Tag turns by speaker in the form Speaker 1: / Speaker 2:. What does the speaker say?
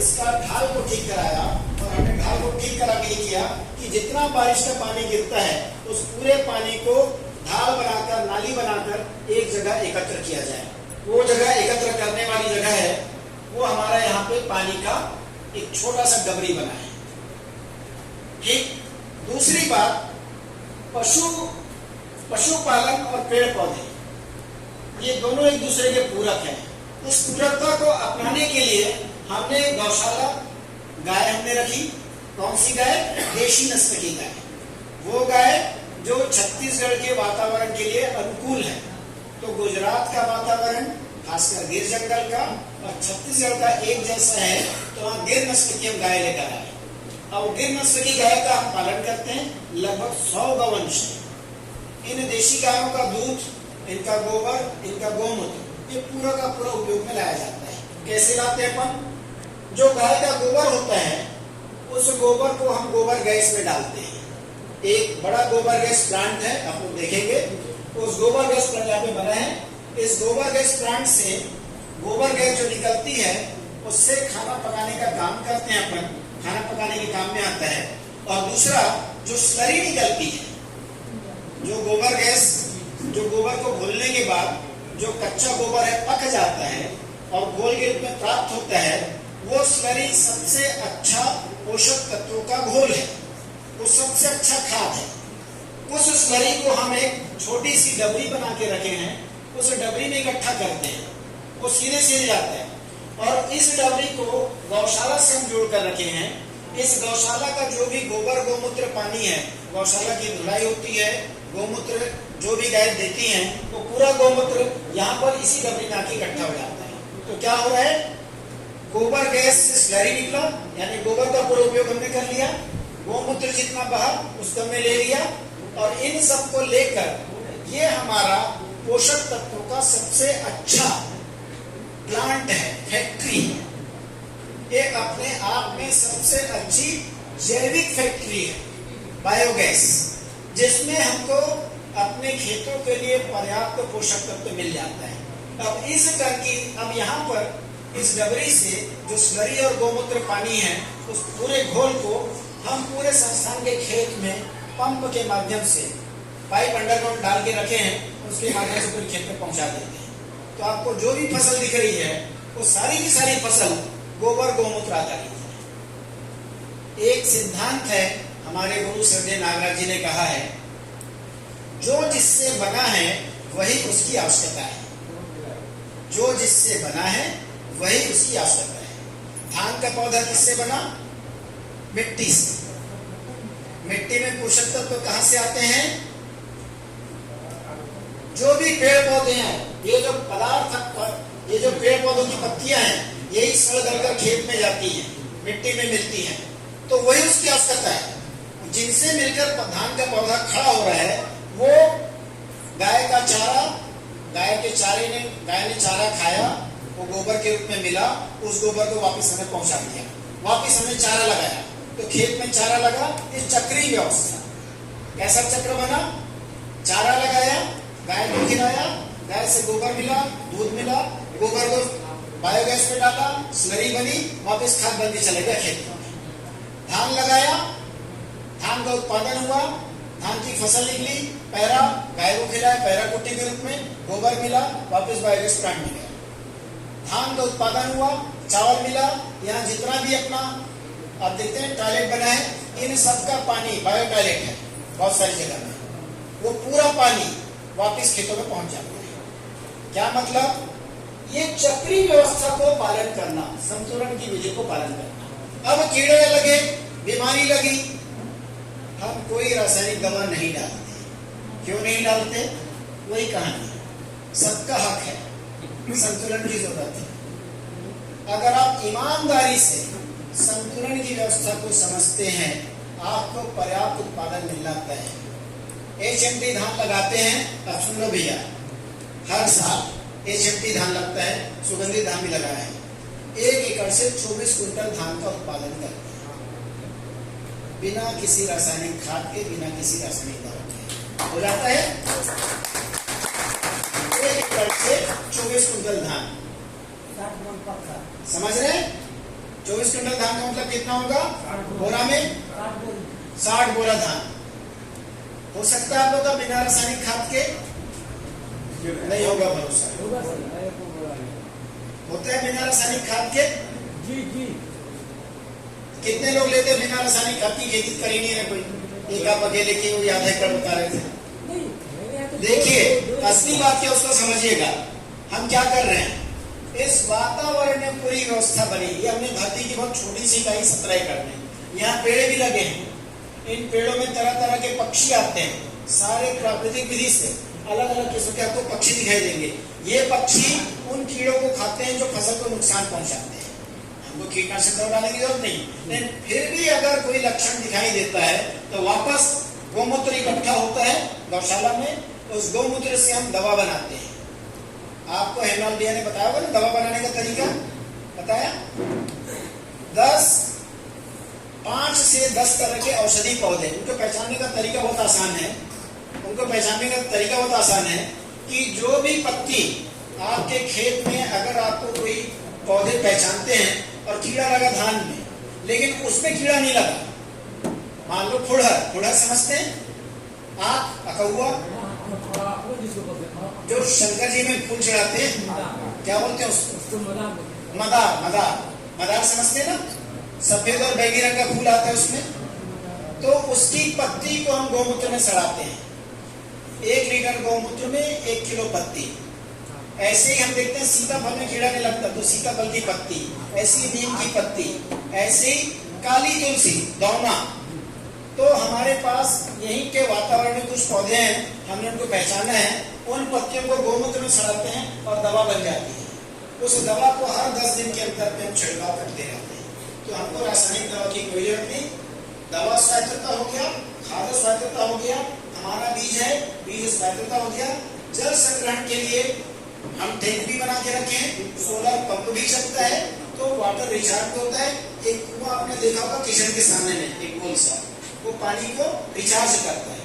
Speaker 1: इसका ढाल को ठीक कराया, और हमने ढाल को ठीक करा के किया कि जितना बारिश का पानी गिरता है उस पूरे पानी को ढाल बनाकर, नाली बनाकर एक जगह एकत्र किया जाए। वो जगह एकत्र करने वाली जगह है वो हमारा यहाँ पे पानी का एक छोटा सा डबरी बना है। ठीक। दूसरी बात, पशुपालन और पेड़ पौधे, ये दोनों एक दूसरे के पूरक हैं। उस पूरकता को अपनाने के लिए हमने गौशाला, गाय हमने रखी। कौन सी गाय? देशी नस्ल की गाय। वो गाय जो छत्तीसगढ़ के वातावरण के लिए अनुकूल है। तो गुजरात का वातावरण, खासकर गिर जंगल का, और छत्तीसगढ़ का एक जैसा है, तो वहाँ गिर नस्ल की हम गाय लेकर आए। अब गिर नस्ल की गाय का हम पालन करते हैं। लगभग 100 गौवंश है। इन देशी गायों का दूध, इनका गोबर, इनका गोमूत्र, ये पूरा का पूरा उपयोग में लाया जाता है। कैसे लाते हैं अपन? जो गाय का गोबर होता है उस गोबर को हम गोबर गैस में डालते हैं। एक बड़ा गोबर गैस प्लांट है, आप लोग देखेंगे। उस गोबर गैस प्लांट यहाँ पे बना है। इस गोबर गैस प्लांट से गोबर गैस जो निकलती है उससे खाना पकाने का काम करते हैं अपन, खाना पकाने के काम में आता है। और दूसरा, जो स्लरी निकलती है, जो गोबर गैस, जो गोबर को घोलने के बाद जो कच्चा गोबर है पक जाता है और घोल के रूप में प्राप्त होता है, वो स्लरी सबसे अच्छा पोषक तत्वों का घोल है, वो सबसे अच्छा खाद है। उस स्लरी को हम एक छोटी सी डबरी बना के रखे हैं, उस डबरी में इकट्ठा करते हैं, वो सीधे सीधे जाता है। और इस डबरी को गौशाला से हम जोड़ कर रखे हैं। इस गौशाला का जो भी गोबर, गोमूत्र, पानी है, गौशाला की धुलाई होती है, गोमूत्र जो भी गाय देती हैं, वो पूरा गोमूत्र यहाँ पर इसी डबरी में आके इकट्ठा हो जाता है। तो क्या हो रहा है? गोबर गैस से स्लरी निकला, यानी गोबर का पूरा उपयोग हमने कर लिया, गोमूत्र जितना बहा उसको हमने ले लिया, और इन सबको लेकर ये हमारा पोषक तत्वों का सबसे अच्छा प्लांट है, फैक्ट्री है। ये अपने आप में सबसे अच्छी जैविक फैक्ट्री है, बायोगैस, जिसमें हमको अपने खेतों के लिए पर्याप्त पोषक तत्व मिल जाता है। अब इस टंकी, अब यहाँ पर इस डबरी से जो स्लरी और गोमूत्र पानी है, उस पूरे घोल को हम पूरे संस्थान के खेत में पंप के माध्यम से, पाइप अंडरग्राउंड डाल के रखे हैं, उसके माध्यम से पूरे खेत में पहुंचा देते हैं। तो आपको जो भी फसल दिख रही है वो सारी की सारी फसल गोबर, गोमूत्र आधारित है। एक सिद्धांत है, हमारे गुरु श्रद्धेय नागराज जी ने कहा है, जो जिससे बना है वही उसकी आवश्यकता है। जो जिससे बना है वही उसकी आवश्यकता है। धान का पौधा किससे बना? मिट्टी से। मिट्टी में पोषक तत्व कहां से आते हैं? जो भी पेड़ पौधे हैं, ये जो पदार्थ, ये जो पेड़ पौधों की पत्तियां हैं, यही सड़ गलकर खेत में जाती हैं, मिट्टी में मिलती हैं, तो वही उसकी आवश्यकता है। जिनसे मिलकर धान का पौधा खड़ा हो रहा है, वो गाय का चारा, गाय ने चारा खाया, वो गोबर के रूप में मिला, उस गोबर को वापस हमें पहुंचा दिया, वापस हमें चारा लगाया, तो खेत में चारा लगा। इस चक्रीय व्यवस्था, कैसा चक्र बना? चारा लगाया, गाय को खिलाया, गाय से गोबर मिला, दूध मिला, गोबर को बायोगैस में डाला, स्लरी बनी, वापस खाद बंदी चले गया खेत में। धान लगाया, धान का उत्पादन हुआ, धान की फसल निकली, पैरा, गाय को खिलाया, पैरा कुट्टी के रूप में, गोबर मिला, वापस बायोगैस प्लांट में गया। धान का उत्पादन हुआ, चावल मिला, यहाँ जितना भी अपना आप देखते हैं टॉयलेट बना है, इन सबका पानी बायो टॉयलेट है बहुत सारी जगह में, वो पूरा पानी वापस खेतों में पहुंच जाता है। क्या मतलब? ये चक्रीय व्यवस्था को पालन करना, संतुलन की विधि को पालन करना। अब कीड़े लगे, बीमारी लगी, हम कोई रासायनिक दवा नहीं डालते। क्यों नहीं डालते? वही कहानी है, सबका हक है, संतुलन की जरूरत है। अगर आप ईमानदारी से संतुलन की व्यवस्था को समझते हैं, आपको पर्याप्त उत्पादन मिल जाता है। HMT धान लगाते हैं, अब सुन लो भैया, हर साल HMT धान लगता है, सुगंधित धान भी लगाया है। 1 एकड़ से 24 कुंटल धान का उत्पादन करते हैं, बिना किसी रासायनिक खाद के, बिना किसी रासायनिक दवा के हो जाता है। 1 एकड़ से 24 कुंटल धान, समझ रहे हैं? 24 क्विंटल धान का मतलब कितना होगा? बोरा में 60 बोरा धान। हो सकता है आप लोग का बिना रासायनिक खाद के? नहीं होगा भरोसा। होता है बिना रासायनिक खाद के?
Speaker 2: जी।
Speaker 1: कितने लोग लेते हैं बिना रासायनिक खाद की खेती? कर ही नहीं है कोई। एक आप अकेले की वो आधा एकड़ बता रहे थे। देखिए असली बात क्या उसको समझिएगा। हम क्या कर रहे हैं, इस वातावरण में पूरी व्यवस्था बनी है। हमने धरती की बहुत छोटी सी इकाई 17 एकड़ में, यहाँ पेड़ भी लगे हैं। इन पेड़ों में तरह तरह के पक्षी आते हैं, सारे प्राकृतिक विधि से अलग अलग किस्म के आपको पक्षी दिखाई देंगे। ये पक्षी उन कीड़ों को खाते हैं जो फसल को नुकसान पहुंचाते हैं। हमको कीटनाशक दवा डालने की जरूरत नहीं, लेकिन फिर भी अगर कोई लक्षण दिखाई देता है तो वापस गौमूत्र इकट्ठा होता है गौशाला में। उस गौमूत्र से हम दवा बनाते हैं। आपको हेमलाल भैया ने बताया होगा ना दवा बनाने का तरीका बताया। 5 से 10 तरह के औषधि पौधे, उनको पहचानने का तरीका बहुत आसान है। उनको पहचानने का तरीका बहुत आसान है कि जो भी पत्ती आपके खेत में, अगर आपको कोई पौधे पहचानते हैं और कीड़ा लगा धान में, लेकिन उसमें कीड़ा नहीं लगा, मान लो फुड़हर समझते हैं, आँख, अकहुआ, जो शंकर जी में फूल चढ़ाते हैं, क्या बोलते हैं उसको? मदार समझते हैं ना? सफेद और बैगनी रंग का फूल आता है उसमें। तो उसकी पत्ती को हम गौमूत्र में सड़ाते हैं। 1 लीटर गौमूत्र में 1 किलो पत्ती। ऐसे ही हम देखते हैं सीताफल में कीड़ा नहीं लगता तो सीताफल की पत्ती, ऐसी नीम की पत्ती, ऐसे ही काली तुलसी, दौना। तो हमारे पास यहीं के वातावरण में कुछ पौधे हैं, हमने उनको पहचाना है। उन पत्तियों को गौमूत्र में सड़ाते हैं और दवा बन जाती है। उस दवा को हर 10 दिन के अंतर पे हम छिड़काव करते रहते हैं। तो हमको रासायनिक दवा की कोई जरूरत नहीं। दवा स्वायत्तता हो गया, खाद स्वायत्तता हो गया, हमारा बीज है, बीज स्वायत्तता हो गया। जल संग्रहण के लिए हम टैंक भी बना के रखे हैं, सोलर पंप भी चलता है, तो वाटर रिचार्ज होता है। एक कुआं आपने देखा होगा किचन के सामने में, एक गोल सा, वो पानी को रिचार्ज करता है।